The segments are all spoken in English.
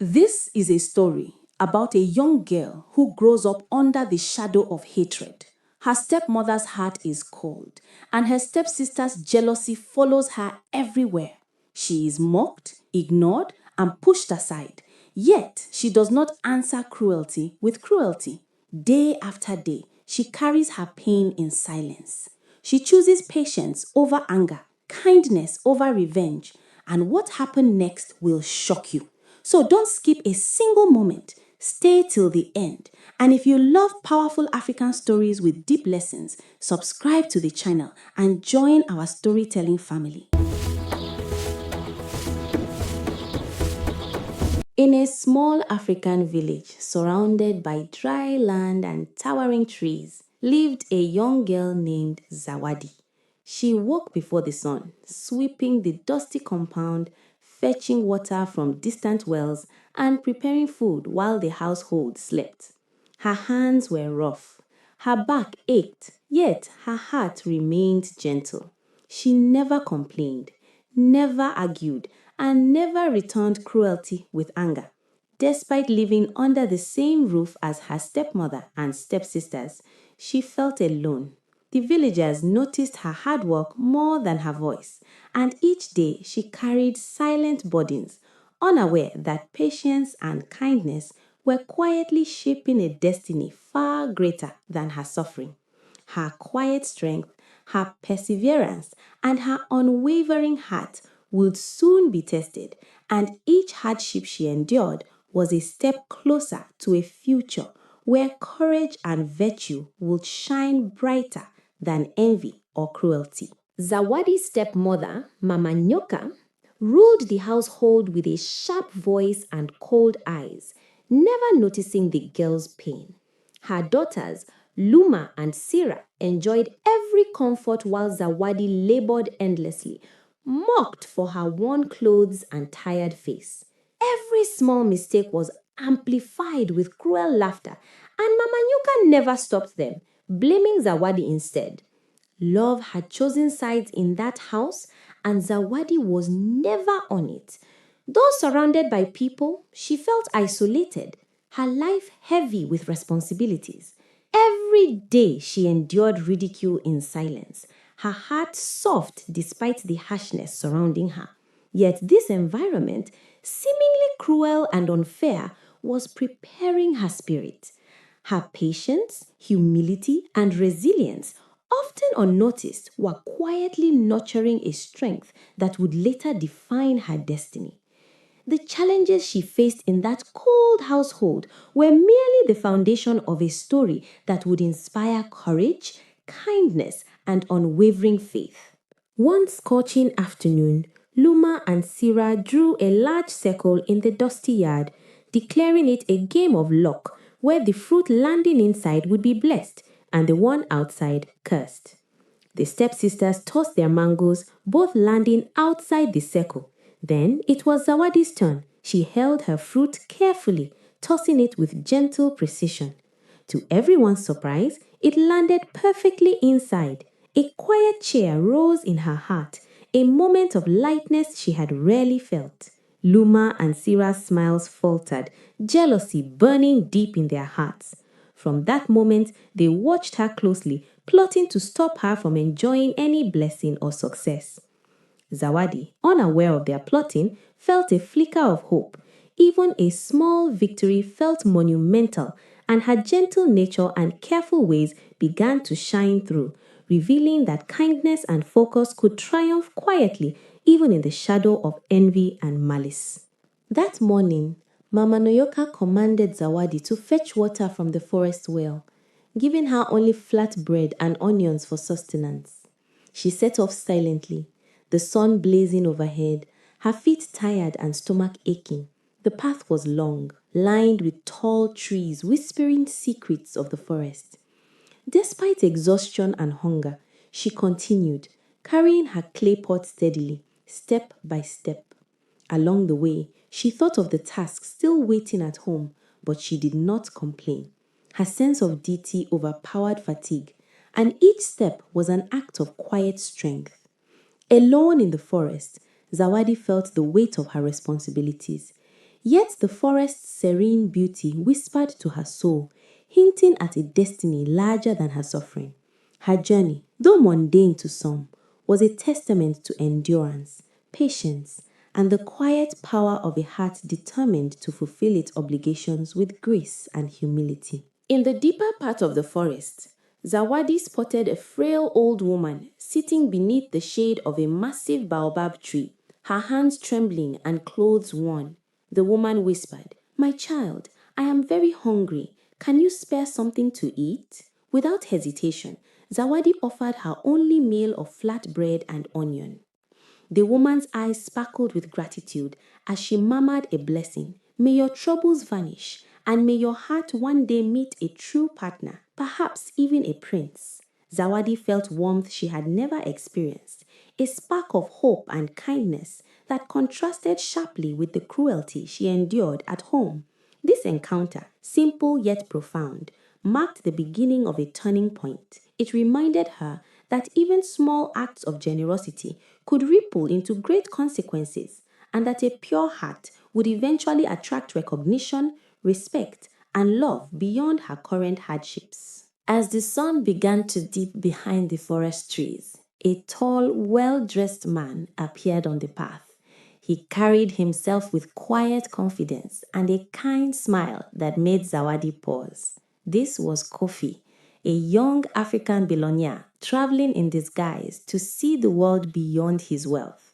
This is a story about a young girl who grows up under the shadow of hatred. Her stepmother's heart is cold, and her stepsister's jealousy follows her everywhere. She is mocked, ignored, and pushed aside. Yet, she does not answer cruelty with cruelty. Day after day, she carries her pain in silence. She chooses patience over anger, kindness over revenge, and what happened next will shock you. So don't skip a single moment. Stay till the end. And if you love powerful African stories with deep lessons, subscribe to the channel and join our storytelling family. In a small African village surrounded by dry land and towering trees, lived a young girl named Zawadi. She woke before the sun, sweeping the dusty compound, fetching water from distant wells, and preparing food while the household slept. Her hands were rough, her back ached, yet her heart remained gentle. She never complained, never argued, and never returned cruelty with anger. Despite living under the same roof as her stepmother and stepsisters, she felt alone. The villagers noticed her hard work more than her voice, and each day she carried silent burdens, unaware that patience and kindness were quietly shaping a destiny far greater than her suffering. Her quiet strength, her perseverance, and her unwavering heart would soon be tested, and each hardship she endured was a step closer to a future where courage and virtue would shine brighter than envy or cruelty. Zawadi's stepmother, Mama Nyoka, ruled the household with a sharp voice and cold eyes, never noticing the girl's pain. Her daughters, Luma and Sira, enjoyed every comfort while Zawadi labored endlessly, mocked for her worn clothes and tired face. Every small mistake was amplified with cruel laughter, and Mama Nyuka never stopped them, blaming Zawadi instead. Love had chosen sides in that house, and Zawadi was never on it. Though surrounded by people, she felt isolated, her life heavy with responsibilities. Every day she endured ridicule in silence, her heart soft despite the harshness surrounding her. Yet this environment, seemingly cruel and unfair, was preparing her spirit. Her patience, humility, and resilience, often unnoticed, were quietly nurturing a strength that would later define her destiny. The challenges she faced in that cold household were merely the foundation of a story that would inspire courage, kindness, and unwavering faith. One scorching afternoon, Luma and Sira drew a large circle in the dusty yard, declaring it a game of luck where the fruit landing inside would be blessed and the one outside cursed. The stepsisters tossed their mangoes, both landing outside the circle. Then it was Zawadi's turn. She held her fruit carefully, tossing it with gentle precision. To everyone's surprise, it landed perfectly inside. A quiet cheer rose in her heart, a moment of lightness she had rarely felt. Luma and Sira's smiles faltered, jealousy burning deep in their hearts. From that moment, they watched her closely, plotting to stop her from enjoying any blessing or success. Zawadi, unaware of their plotting, felt a flicker of hope. Even a small victory felt monumental, and her gentle nature and careful ways began to shine through, revealing that kindness and focus could triumph quietly even in the shadow of envy and malice. That morning, Mama Noyoka commanded Zawadi to fetch water from the forest well, giving her only flat bread and onions for sustenance. She set off silently, the sun blazing overhead, her feet tired and stomach aching. The path was long, lined with tall trees whispering secrets of the forest. Despite exhaustion and hunger, she continued, carrying her clay pot steadily, step by step. Along the way, she thought of the task still waiting at home, but she did not complain. Her sense of duty overpowered fatigue, and each step was an act of quiet strength. Alone in the forest, Zawadi felt the weight of her responsibilities. Yet the forest's serene beauty whispered to her soul, hinting at a destiny larger than her suffering. Her journey, though mundane to some, was a testament to endurance, patience, and the quiet power of a heart determined to fulfill its obligations with grace and humility. In the deeper part of the forest, Zawadi spotted a frail old woman sitting beneath the shade of a massive baobab tree, her hands trembling and clothes worn. The woman whispered, "My child, I am very hungry. Can you spare something to eat?" Without hesitation, Zawadi offered her only meal of flat bread and onion. The woman's eyes sparkled with gratitude as she murmured a blessing. "May your troubles vanish, and may your heart one day meet a true partner, perhaps even a prince." Zawadi felt warmth she had never experienced, a spark of hope and kindness that contrasted sharply with the cruelty she endured at home. This encounter, simple yet profound, marked the beginning of a turning point. It reminded her that even small acts of generosity could ripple into great consequences, and that a pure heart would eventually attract recognition, respect, and love beyond her current hardships. As the sun began to dip behind the forest trees, a tall, well-dressed man appeared on the path. He carried himself with quiet confidence and a kind smile that made Zawadi pause. This was Kofi, a young African billionaire traveling in disguise to see the world beyond his wealth.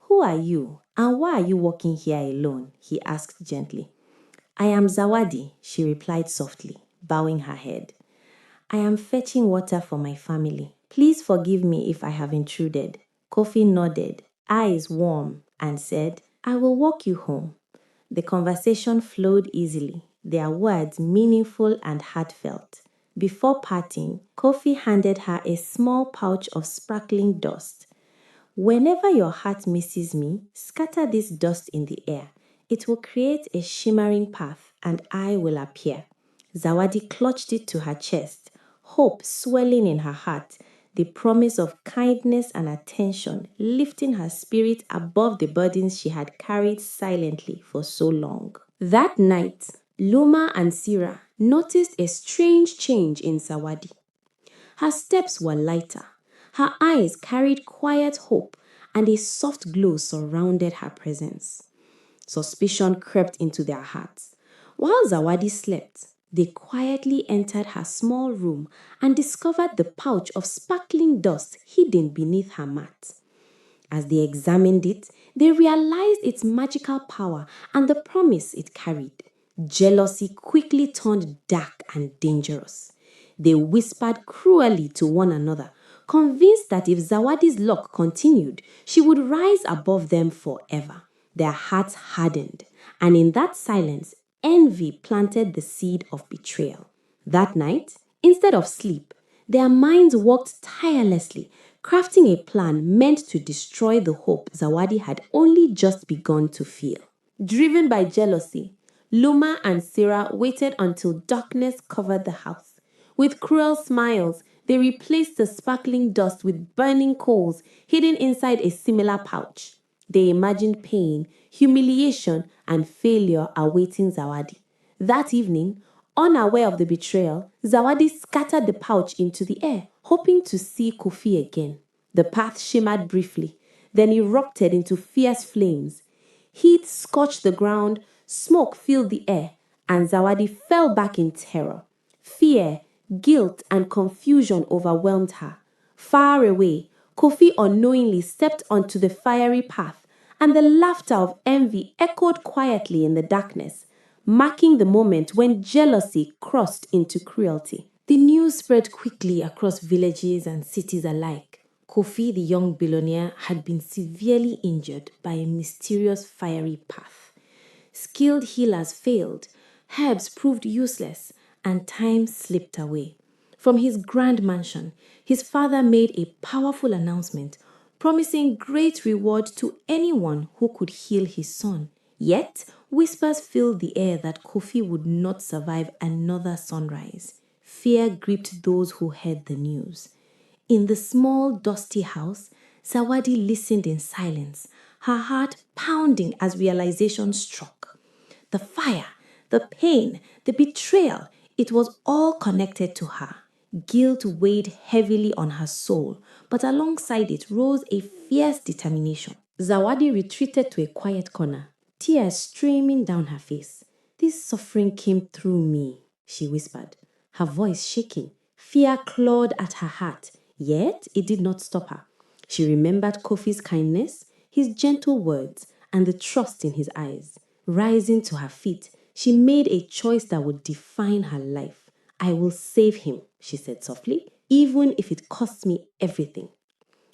"Who are you, and why are you walking here alone?" he asked gently. "I am Zawadi," she replied softly, bowing her head. "I am fetching water for my family. Please forgive me if I have intruded." Kofi nodded, eyes warm, and said, "I will walk you home." The conversation flowed easily, their words meaningful and heartfelt. Before parting, Kofi handed her a small pouch of sparkling dust. "Whenever your heart misses me, scatter this dust in the air. It will create a shimmering path, and I will appear." Zawadi clutched it to her chest, hope swelling in her heart, the promise of kindness and attention lifting her spirit above the burdens she had carried silently for so long. That night, Luma and Sira noticed a strange change in Zawadi. Her steps were lighter, her eyes carried quiet hope, and a soft glow surrounded her presence. Suspicion crept into their hearts. While Zawadi slept, they quietly entered her small room and discovered the pouch of sparkling dust hidden beneath her mat. As they examined it, they realized its magical power and the promise it carried. Jealousy quickly turned dark and dangerous. They whispered cruelly to one another, convinced that if Zawadi's luck continued, she would rise above them forever. Their hearts hardened, and in that silence, envy planted the seed of betrayal. That night, instead of sleep, their minds worked tirelessly, crafting a plan meant to destroy the hope Zawadi had only just begun to feel. Driven by jealousy, Luma and Sira waited until darkness covered the house. With cruel smiles, they replaced the sparkling dust with burning coals hidden inside a similar pouch. They imagined pain, humiliation, and failure awaiting Zawadi. That evening, unaware of the betrayal, Zawadi scattered the pouch into the air, hoping to see Kofi again. The path shimmered briefly, then erupted into fierce flames. Heat scorched the ground, smoke filled the air, and Zawadi fell back in terror. Fear, guilt, and confusion overwhelmed her. Far away, Kofi unknowingly stepped onto the fiery path, and the laughter of envy echoed quietly in the darkness, marking the moment when jealousy crossed into cruelty. The news spread quickly across villages and cities alike. Kofi, the young billionaire, had been severely injured by a mysterious fiery path. Skilled healers failed, herbs proved useless, and time slipped away. From his grand mansion, his father made a powerful announcement, promising great reward to anyone who could heal his son. Yet, whispers filled the air that Kofi would not survive another sunrise. Fear gripped those who heard the news. In the small, dusty house, Zawadi listened in silence, her heart pounding as realization struck. The fire, the pain, the betrayal, it was all connected to her. Guilt weighed heavily on her soul, but alongside it rose a fierce determination. Zawadi retreated to a quiet corner, tears streaming down her face. This suffering came through me, she whispered, her voice shaking. Fear clawed at her heart, yet it did not stop her. She remembered Kofi's kindness, his gentle words, and the trust in his eyes. Rising to her feet, she made a choice that would define her life. I will save him, she said softly, even if it costs me everything.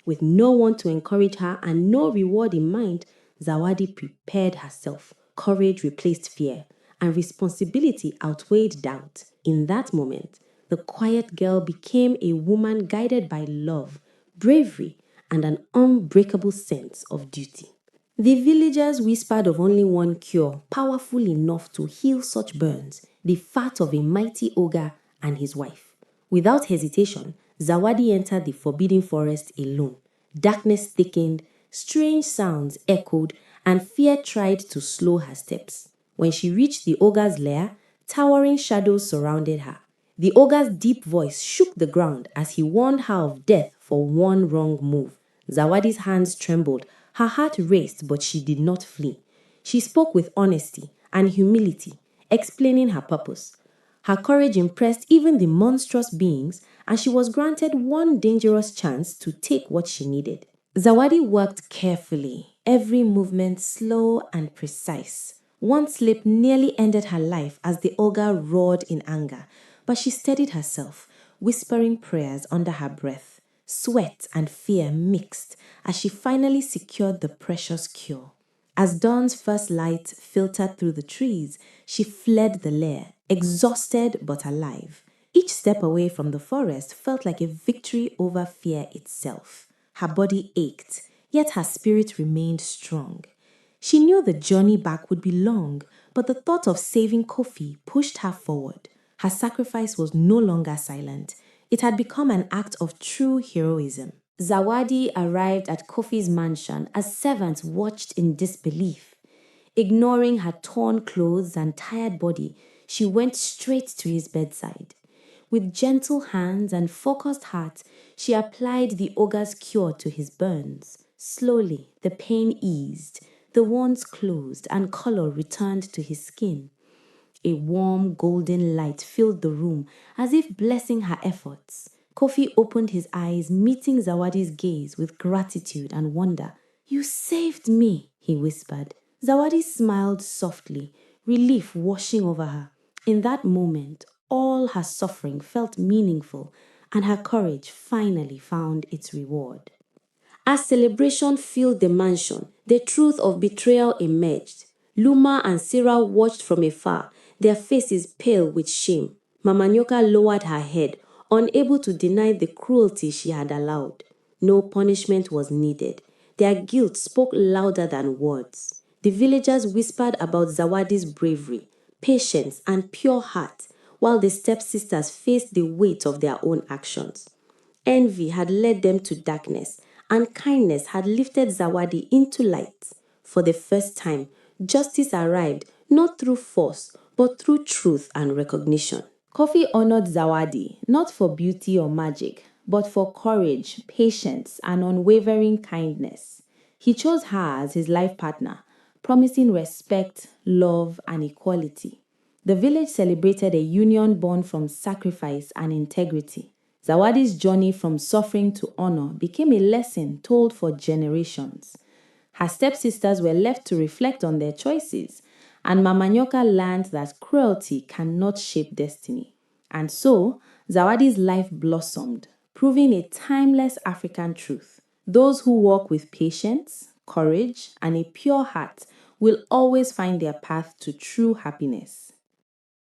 With no one to encourage her and no reward in mind, Zawadi prepared herself. Courage replaced fear, and responsibility outweighed doubt. In that moment, the quiet girl became a woman guided by love, bravery, and an unbreakable sense of duty. The villagers whispered of only one cure, powerful enough to heal such burns, the fat of a mighty ogre and his wife. Without hesitation, Zawadi entered the forbidden forest alone. Darkness thickened, strange sounds echoed, and fear tried to slow her steps. When she reached the ogre's lair, towering shadows surrounded her. The ogre's deep voice shook the ground as he warned her of death for one wrong move. Zawadi's hands trembled. Her heart raced, but she did not flee. She spoke with honesty and humility, explaining her purpose. Her courage impressed even the monstrous beings, and she was granted one dangerous chance to take what she needed. Zawadi worked carefully, every movement slow and precise. One slip nearly ended her life as the ogre roared in anger, but she steadied herself, whispering prayers under her breath. Sweat and fear mixed as she finally secured the precious cure. As dawn's first light filtered through the trees, she fled the lair, exhausted but alive. Each step away from the forest felt like a victory over fear itself. Her body ached, yet her spirit remained strong. She knew the journey back would be long, but the thought of saving Kofi pushed her forward. Her sacrifice was no longer silent. It had become an act of true heroism. Zawadi arrived at Kofi's mansion as servants watched in disbelief. Ignoring her torn clothes and tired body, she went straight to his bedside. With gentle hands and focused heart, she applied the ogre's cure to his burns. Slowly, the pain eased, the wounds closed, and color returned to his skin. A warm, golden light filled the room, as if blessing her efforts. Kofi opened his eyes, meeting Zawadi's gaze with gratitude and wonder. You saved me, he whispered. Zawadi smiled softly, relief washing over her. In that moment, all her suffering felt meaningful, and her courage finally found its reward. As celebration filled the mansion, the truth of betrayal emerged. Luma and Sarah watched from afar, their faces pale with shame. Mama Nyoka lowered her head, unable to deny the cruelty she had allowed. No punishment was needed. Their guilt spoke louder than words. The villagers whispered about Zawadi's bravery, patience, and pure heart, while the stepsisters faced the weight of their own actions. Envy had led them to darkness, and kindness had lifted Zawadi into light. For the first time, justice arrived not through force, but through truth and recognition. Kofi honored Zawadi not for beauty or magic, but for courage, patience, and unwavering kindness. He chose her as his life partner, promising respect, love, and equality. The village celebrated a union born from sacrifice and integrity. Zawadi's journey from suffering to honor became a lesson told for generations. Her stepsisters were left to reflect on their choices, and Mama Nyoka learned that cruelty cannot shape destiny. And so, Zawadi's life blossomed, proving a timeless African truth. Those who walk with patience, courage, and a pure heart will always find their path to true happiness.